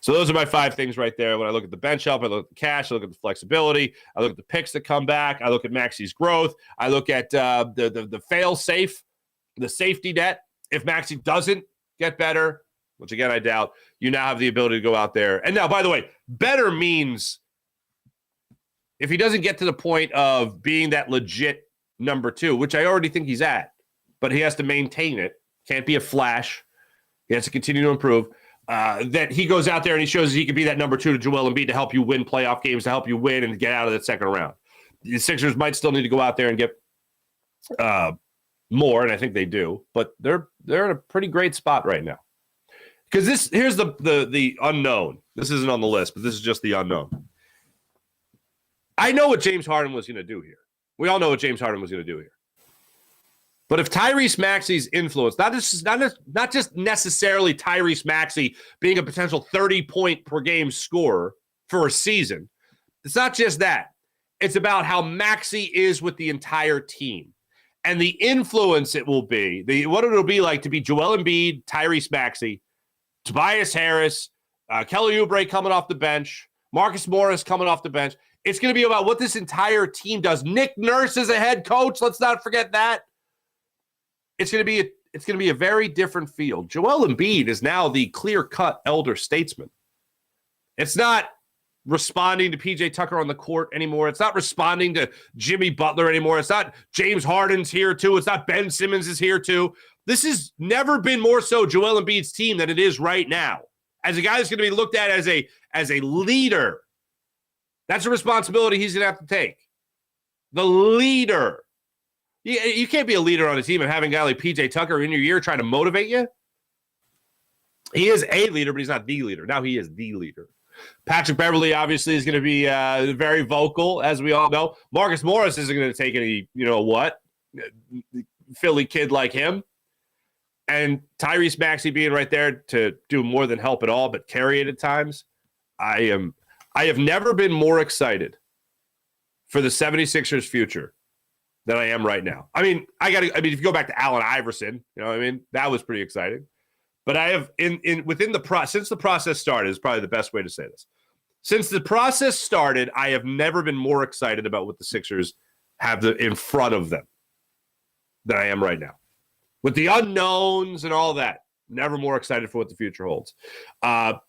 So those are my 5 things right there. When I look at the bench help, I look at the cash, I look at the flexibility, I look at the picks that come back, I look at Maxey's growth, I look at the fail-safe, the safety net. If Maxey doesn't get better, which again I doubt, you now have the ability to go out there. And now, by the way, better means if he doesn't get to the point of being that legit number 2, which I already think he's at, but he has to maintain it. Can't be a flash. He has to continue to improve. That he goes out there and he shows he can be that number 2 to Joel Embiid to help you win playoff games, to help you win and get out of that second round. The Sixers might still need to go out there and get more, and I think they do, but they're in a pretty great spot right now. Because here's the unknown. This isn't on the list, but this is just the unknown. I know what James Harden was going to do here. We all know what James Harden was going to do here. But if Tyrese Maxey's influence, not just necessarily Tyrese Maxey being a potential 30-point per game scorer for a season, it's not just that. It's about how Maxey is with the entire team and the influence it will be, what it'll be like to be Joel Embiid, Tyrese Maxey, Tobias Harris, Kelly Oubre coming off the bench, Marcus Morris coming off the bench. It's going to be about what this entire team does. Nick Nurse is a head coach. Let's not forget that. It's going to be a very different field. Joel Embiid is now the clear-cut elder statesman. It's not responding to PJ Tucker on the court anymore. It's not responding to Jimmy Butler anymore. It's not James Harden's here too. It's not Ben Simmons is here too. This has never been more so Joel Embiid's team than it is right now. As a guy that's going to be looked at as a leader, that's a responsibility he's going to have to take. The leader. You can't be a leader on a team and having a guy like PJ Tucker in your ear trying to motivate you. He is a leader, but he's not the leader. Now he is the leader. Patrick Beverley obviously is going to be very vocal, as we all know. Marcus Morris isn't going to take any, Philly kid like him. And Tyrese Maxey being right there to do more than help at all, but carry it at times. I have never been more excited for the 76ers future than I am right now. I mean, if you go back to Allen Iverson, that was pretty exciting. But I have since the process started is probably the best way to say this. Since the process started, I have never been more excited about what the Sixers have in front of them than I am right now. With the unknowns and all that, never more excited for what the future holds.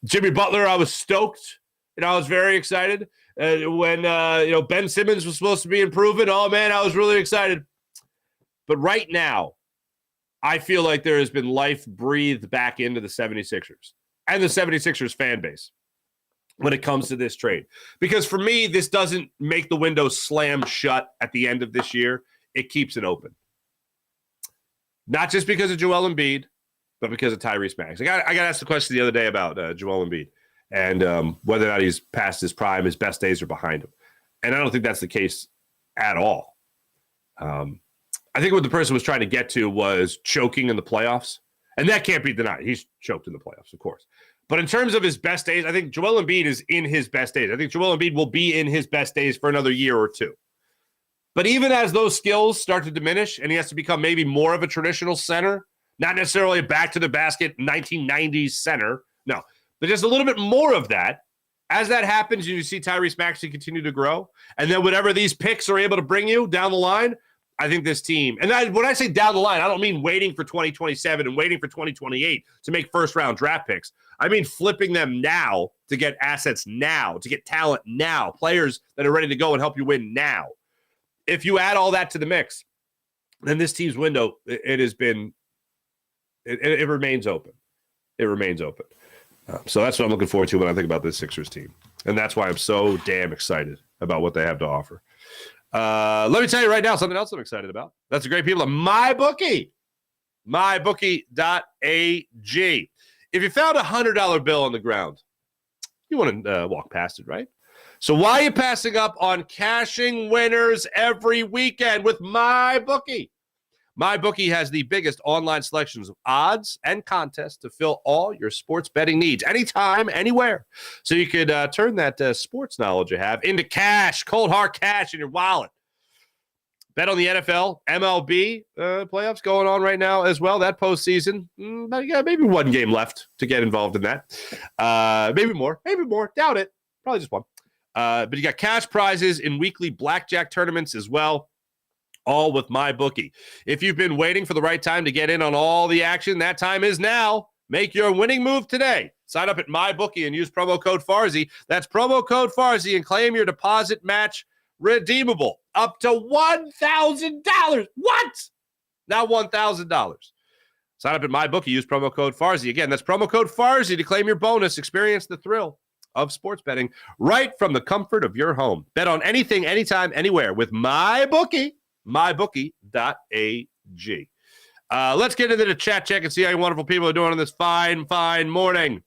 Jimmy Butler, I was stoked. I was very excited. When Ben Simmons was supposed to be improving, oh man, I was really excited. But right now, I feel like there has been life breathed back into the 76ers and the 76ers fan base when it comes to this trade. Because for me, this doesn't make the window slam shut at the end of this year. It keeps it open. Not just because of Joel Embiid, but because of Tyrese Maxey. I got asked the question the other day about Joel Embiid and whether or not he's past his prime, his best days are behind him. And I don't think that's the case at all. I think what the person was trying to get to was choking in the playoffs. And that can't be denied. He's choked in the playoffs, of course. But in terms of his best days, I think Joel Embiid is in his best days. I think Joel Embiid will be in his best days for another year or two. But even as those skills start to diminish and he has to become maybe more of a traditional center, not necessarily a back-to-the-basket 1990s center, no, but just a little bit more of that, as that happens, you see Tyrese Maxey continue to grow, and then whatever these picks are able to bring you down the line, I think this team, and when I say down the line, I don't mean waiting for 2027 and waiting for 2028 to make first-round draft picks. I mean flipping them now to get assets now, to get talent now, players that are ready to go and help you win now. If you add all that to the mix, then this team's window, it has been, it remains open. It remains open. So that's what I'm looking forward to when I think about this Sixers team. And that's why I'm so damn excited about what they have to offer. Let me tell you right now, something else I'm excited about. That's the great people at MyBookie. MyBookie.ag. If you found a $100 bill on the ground, you want to walk past it, right? So why are you passing up on cashing winners every weekend with MyBookie? MyBookie has the biggest online selections of odds and contests to fill all your sports betting needs anytime, anywhere. So you could turn that sports knowledge you have into cash, cold hard cash in your wallet. Bet on the NFL, MLB playoffs going on right now as well. That postseason, maybe one game left to get involved in that. Maybe more. Doubt it. Probably just one. But you got cash prizes in weekly blackjack tournaments as well, all with MyBookie. If you've been waiting for the right time to get in on all the action, that time is now. Make your winning move today. Sign up at MyBookie and use promo code Farzy. That's promo code Farzy and claim your deposit match redeemable up to $1,000. What? Now $1,000. Sign up at MyBookie. Use promo code Farzy. Again, that's promo code Farzy to claim your bonus. Experience the thrill of sports betting right from the comfort of your home. Bet on anything, anytime, anywhere with MyBookie. MyBookie.ag. Let's get into the chat check and see how you wonderful people are doing on this fine morning.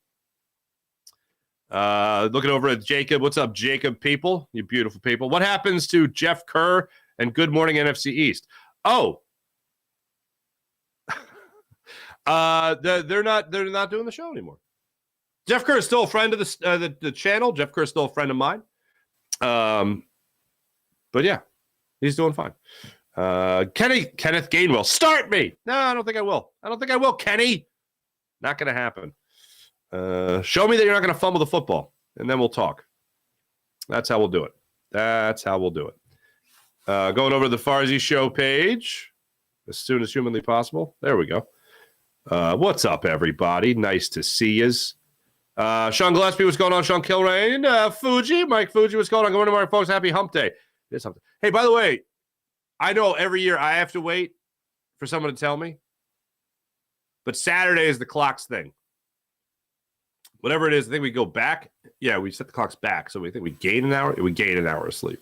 Looking over at JAKIB. What's up, JAKIB people? You beautiful people. What happens to Jeff Kerr and Good Morning NFC East? Oh, they're not doing the show anymore. Jeff Kerr is still a friend of the channel. Jeff Kerr is still a friend of mine. But yeah, he's doing fine. Kenneth Gainwell, start me. No, I don't think I will. Kenny. Not going to happen. Show me that you're not going to fumble the football, and then we'll talk. That's how we'll do it. Going over to the Farzy Show page as soon as humanly possible. There we go. What's up, everybody? Nice to see yous. Sean Gillespie, what's going on? Sean Kilrain, Mike Fuji, what's going on? Good morning, Mark, folks. Happy hump day. It's hump day. Hey, by the way, I know every year I have to wait for someone to tell me, but Saturday is the clocks thing. Whatever it is, I think we go back. Yeah, we set the clocks back, so we think we gain an hour. We gain an hour of sleep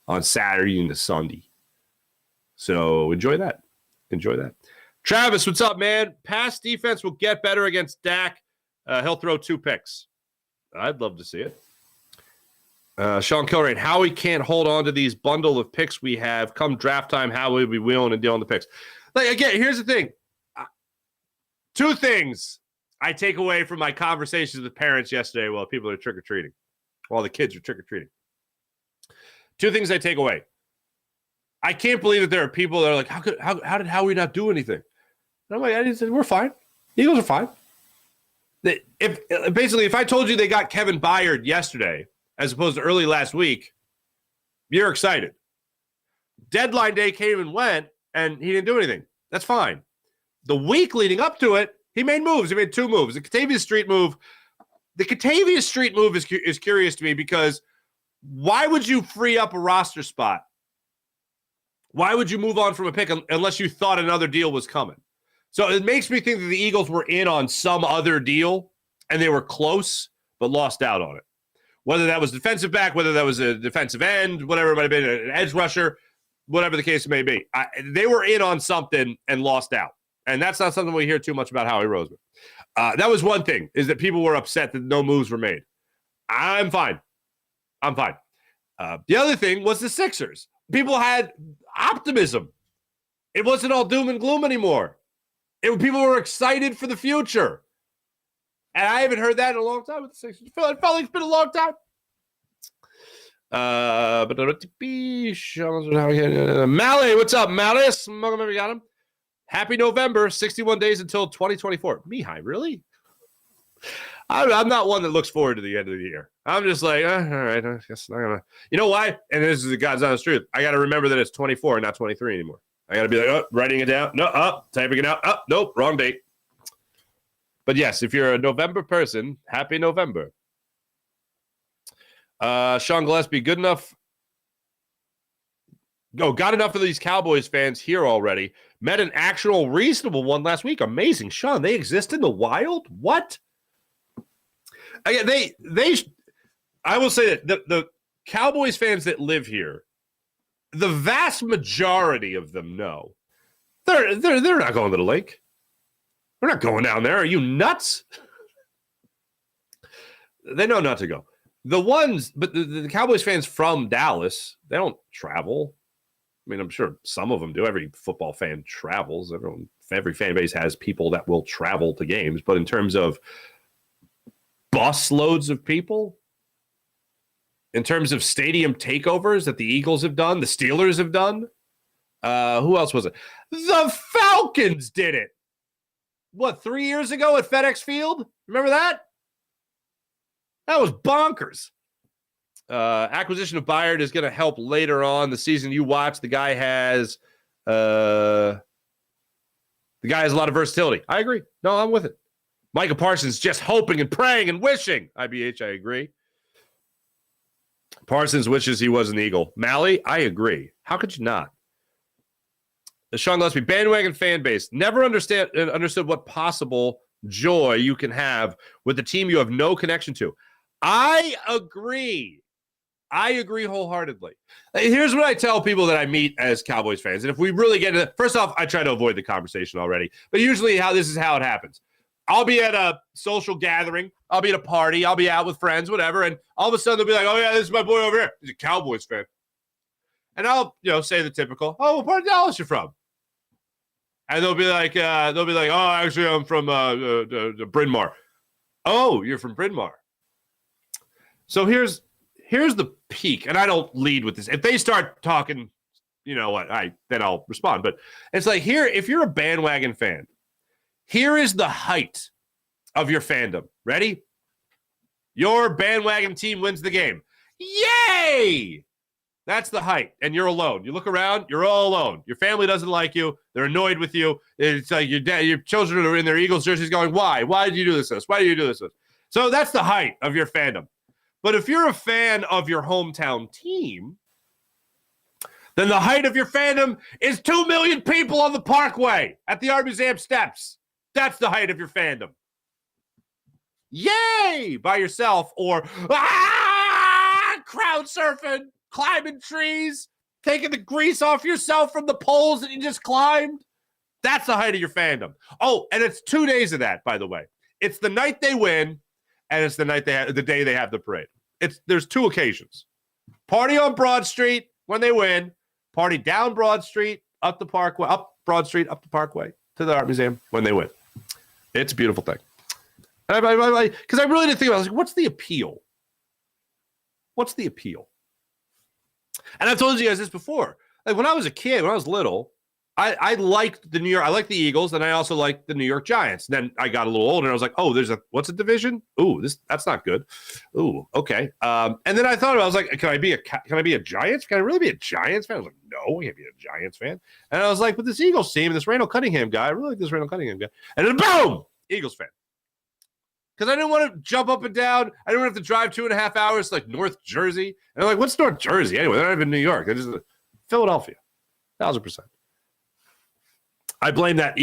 on Saturday into Sunday. So enjoy that. Travis, what's up, man? Pass defense will get better against Dak. He'll throw 2 picks. I'd love to see it. Sean Kilrain, Howie can't hold on to these bundle of picks we have. Come draft time, Howie will be willing to deal on the picks. Like, again, here's the thing. 2 things I take away from my conversations with parents yesterday while people are trick-or-treating, while the kids are trick-or-treating. 2 things I take away. I can't believe that there are people that are like, how did Howie not do anything? And I'm like, we're fine. Eagles are fine. If I told you they got Kevin Byard yesterday as opposed to early last week, you're excited. Deadline day came and went, and he didn't do anything. That's fine. The week leading up to it, he made moves. He made 2 moves. The Katavius Street move. The Katavius Street move is curious to me because why would you free up a roster spot? Why would you move on from a pick unless you thought another deal was coming? So it makes me think that the Eagles were in on some other deal and they were close but lost out on it. Whether that was defensive back, whether that was a defensive end, whatever it might have been, an edge rusher, whatever the case may be. They were in on something and lost out. And that's not something we hear too much about Howie Roseman. That was one thing, is that people were upset that no moves were made. I'm fine. The other thing was the Sixers. People had optimism. It wasn't all doom and gloom anymore. People were excited for the future. And I haven't heard that in a long time with the Sixers. It felt like it's been a long time. Mally, what's up, Mally? We got him. Happy November, 61 days until 2024. Mihai, really? I'm not one that looks forward to the end of the year. I'm just like, all right, I guess I'm gonna. You know why? And this is the God's honest truth. I got to remember that it's 24 and not 23 anymore. I got to be like, oh, writing it down. No, typing it out. Oh, nope, wrong date. But yes, if you're a November person, happy November. Sean Gillespie, good enough. Got enough of these Cowboys fans here already. Met an actual reasonable one last week. Amazing, Sean. They exist in the wild? What? Again, I will say that the Cowboys fans that live here, the vast majority of them know they're not going to the lake. They're not going down there. Are you nuts? They know not to go. The ones, but the Cowboys fans from Dallas, they don't travel. I mean, I'm sure some of them do. Every football fan travels. Every fan base has people that will travel to games. But in terms of bus loads of people, in terms of stadium takeovers that the Eagles have done, the Steelers have done, who else was it? The Falcons did it. What, 3 years ago at FedEx Field? Remember that? That was bonkers. Acquisition of Byard is going to help later on the season. You watch, the guy has a lot of versatility. I agree. No, I'm with it. Micah Parsons just hoping and praying and wishing. IBH, I agree. Parsons wishes he was an Eagle. Mally, I agree. How could you not? The Sean Gillespie bandwagon fan base never understood what possible joy you can have with a team you have no connection to. I agree. I agree wholeheartedly. Here's what I tell people that I meet as Cowboys fans. And if we really get into it, first off, I try to avoid the conversation already. But usually this is how it happens. I'll be at a social gathering. I'll be at a party. I'll be out with friends, whatever. And all of a sudden they'll be like, oh, yeah, this is my boy over here. He's a Cowboys fan. And I'll, say the typical, oh, what part of Dallas you from? And they'll be like, oh, actually, I'm from Bryn Mawr. Oh, you're from Bryn Mawr. So here's the peak, and I don't lead with this. If they start talking, you know what, then I'll respond. But it's like here, if you're a bandwagon fan, here is the height of your fandom. Ready? Your bandwagon team wins the game. Yay! That's the height, and you're alone. You look around, you're all alone. Your family doesn't like you. They're annoyed with you. It's like your children are in their Eagles jerseys going, why? Why did you do this to us? Why did you do this to us? So that's the height of your fandom. But if you're a fan of your hometown team, then the height of your fandom is 2 million people on the Parkway at the Art Museum steps. That's the height of your fandom. Yay! By yourself or crowd surfing, climbing trees, taking the grease off yourself from the poles that you just climbed. That's the height of your fandom. Oh, and it's 2 days of that, by the way. It's the night they win, and it's the day they have the parade. There's 2 occasions. Party on Broad Street when they win. Party down Broad Street, up the Parkway, up Broad Street, up the Parkway to the Art Museum when they win. It's a beautiful thing. Because I really did think about it. I was like, what's the appeal? What's the appeal? And I've told you guys this before. Like when I was a kid, when I was little, I liked I liked the Eagles, and I also liked the New York Giants. And then I got a little older, and I was like, oh, what's a division? Ooh, that's not good. Ooh, okay. And then I thought about it, I was like, can I be a Giants? Can I really be a Giants fan? I was like, no, I can't be a Giants fan. And I was like, but this Eagles team, this Randall Cunningham guy, I really like this Randall Cunningham guy. And then boom, Eagles fan. Because I didn't want to jump up and down. I didn't have to drive 2.5 hours to like North Jersey. And I'm like, what's North Jersey? Anyway, they're not even New York. They're just Philadelphia. 1,000%. I blame that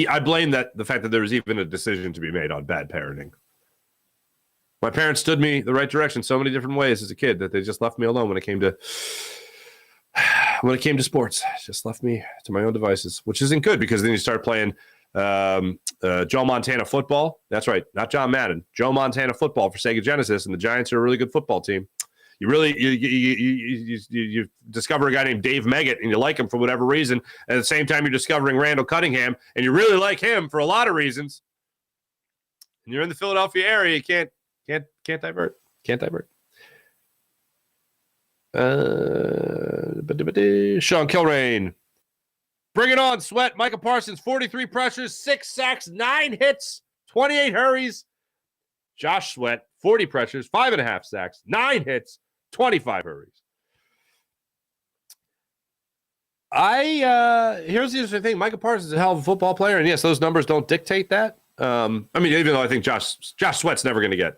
the fact that there was even a decision to be made on bad parenting. My parents stood me the right direction so many different ways as a kid that they just left me alone when it came to when it came to sports. Just left me to my own devices, which isn't good because then you start playing Joe Montana football. That's right, not John Madden. Joe Montana football for Sega Genesis, and the Giants are a really good football team. You discover a guy named Dave Meggett, and you like him for whatever reason. At the same time, you're discovering Randall Cunningham, and you really like him for a lot of reasons. And you're in the Philadelphia area, you can't divert. Can't divert. Sean Kilrain. Bring it on, Sweat. Micah Parsons, 43 pressures, 6 sacks, 9 hits, 28 hurries. Josh Sweat, 40 pressures, 5.5 sacks, 9 hits, 25 hurries. Here's the interesting thing. Micah Parsons is a hell of a football player, and yes, those numbers don't dictate that. Even though I think Josh Sweat's never going to get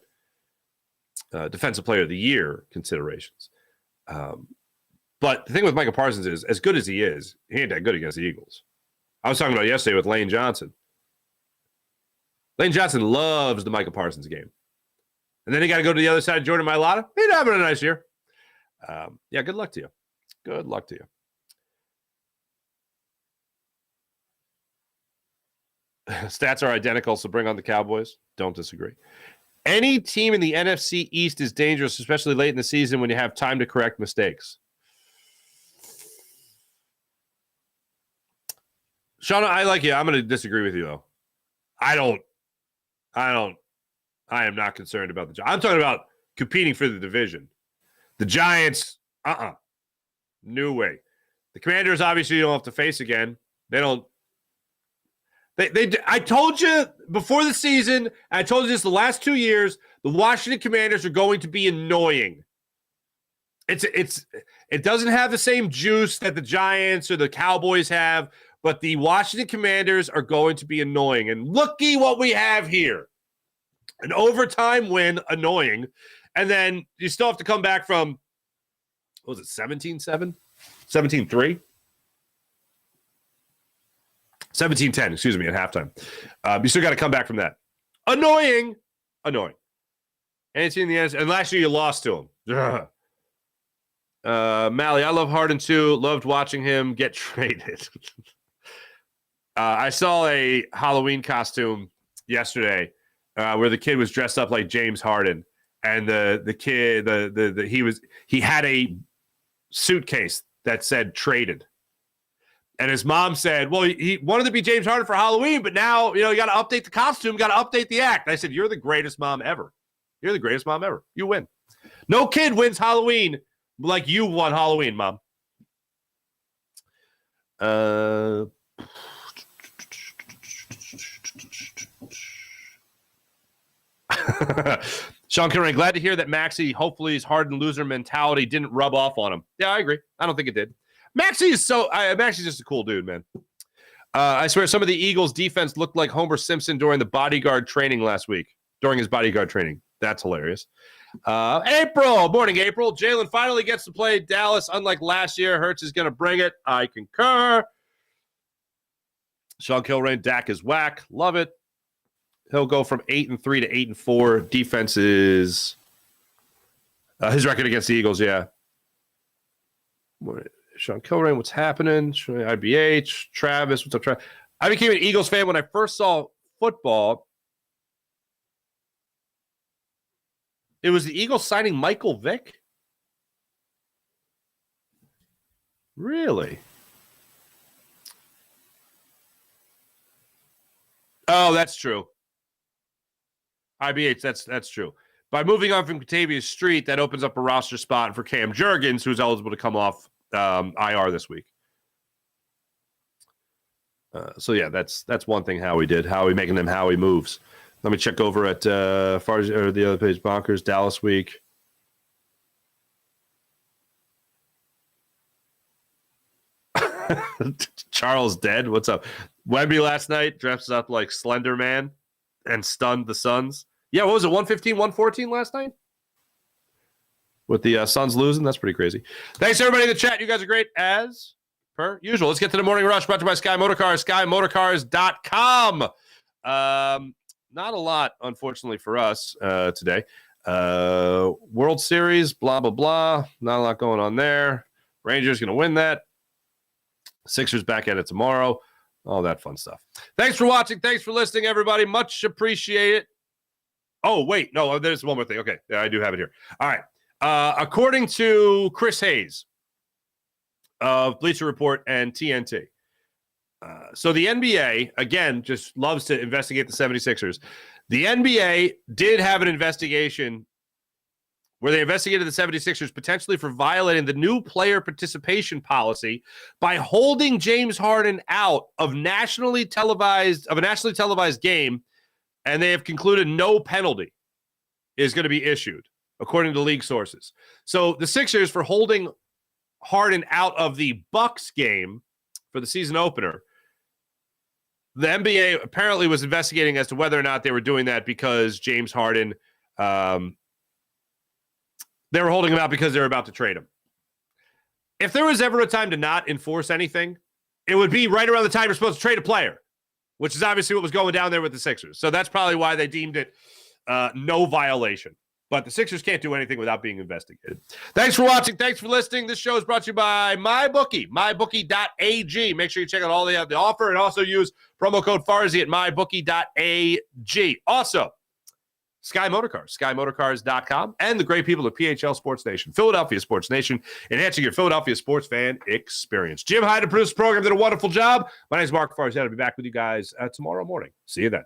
Defensive Player of the Year considerations. But the thing with Micah Parsons is, as good as he is, he ain't that good against the Eagles. I was talking about yesterday with Lane Johnson. Lane Johnson loves the Micah Parsons game. And then he got to go to the other side of Jordan Mailata. He's having a nice year. Good luck to you. Good luck to you. Stats are identical, so bring on the Cowboys. Don't disagree. Any team in the NFC East is dangerous, especially late in the season when you have time to correct mistakes. Sean, I like you. I'm going to disagree with you, though. I am not concerned about the Giants. I'm talking about competing for the division. The Giants, no way. The Commanders, obviously, you don't have to face again. They don't. I told you before the season, I told you this the last 2 years, the Washington Commanders are going to be annoying. It doesn't have the same juice that the Giants or the Cowboys have, but the Washington Commanders are going to be annoying. And looky what we have here. An overtime win, annoying. And then you still have to come back from, what was it, 17-7? 17-3? 17-10, excuse me, at halftime. You still got to come back from that. Annoying. And it's in the end. And last year you lost to him. Mally, I love Harden too. Loved watching him get traded. I saw a Halloween costume yesterday where the kid was dressed up like James Harden, and the kid he had a suitcase that said traded. And his mom said, well, he wanted to be James Harden for Halloween, but now, you got to update the costume, got to update the act. I said, you're the greatest mom ever. You're the greatest mom ever. You win. No kid wins Halloween like you won Halloween, Mom. Sean Connery, glad to hear that Maxey, hopefully his Harden loser mentality didn't rub off on him. Yeah, I agree. I don't think it did. Maxey's just a cool dude, man. I swear some of the Eagles defense looked like Homer Simpson during the bodyguard training last week, during his bodyguard training. That's hilarious. April, morning, April. Jalen finally gets to play Dallas. Unlike last year, Hurts is going to bring it. I concur. Sean Kilrain, Dak is whack. Love it. He'll go from 8-3 to 8-4. Defense is his record against the Eagles, yeah. Sean Kilrain, what's happening? IBH, Travis, what's up, Travis? I became an Eagles fan when I first saw football. It was the Eagles signing Michael Vick? Really? Oh, that's true. IBH, that's true. By moving on from Katavius Street, that opens up a roster spot for Cam Jurgens, who's eligible to come off IR this week. So yeah, that's one thing Howie did. Howie making them Howie moves. Let me check over at Farzy or the other page. Bonkers Dallas week. Charles dead. What's up? Wemby last night dressed up like Slender Man and stunned the Suns. Yeah, what was it? 115, 114 last night? With the Suns losing? That's pretty crazy. Thanks, everybody in the chat. You guys are great as per usual. Let's get to the morning rush brought to you by Sky Motorcars, SkyMotorcars.com. Not a lot, unfortunately, for us today. World Series, blah, blah, blah. Not a lot going on there. Rangers going to win that. Sixers back at it tomorrow. All that fun stuff. Thanks for watching. Thanks for listening, everybody. Much appreciate it. Oh, wait. No, there's one more thing. Okay. Yeah, I do have it here. All right. According to Chris Hayes of Bleacher Report and TNT, so the NBA, again, just loves to investigate the 76ers. The NBA did have an investigation where they investigated the 76ers potentially for violating the new player participation policy by holding James Harden out of a nationally televised game, and they have concluded no penalty is going to be issued, according to league sources. So the Sixers, for holding Harden out of the Bucks game for the season opener, the NBA apparently was investigating as to whether or not they were doing that because James Harden, they were holding him out because they were about to trade him. If there was ever a time to not enforce anything, it would be right around the time you're supposed to trade a player, which is obviously what was going down there with the Sixers. So that's probably why they deemed it no violation. But the Sixers can't do anything without being investigated. Thanks for watching. Thanks for listening. This show is brought to you by MyBookie, mybookie.ag. Make sure you check out all they have to offer, and also use promo code Farzy at mybookie.ag. Also, Sky Motorcars, skymotorcars.com, and the great people at PHL Sports Nation, Philadelphia Sports Nation, enhancing your Philadelphia sports fan experience. Jim Hyde, the producer program, did a wonderful job. My name is Mark Farzy. I'll be back with you guys tomorrow morning. See you then.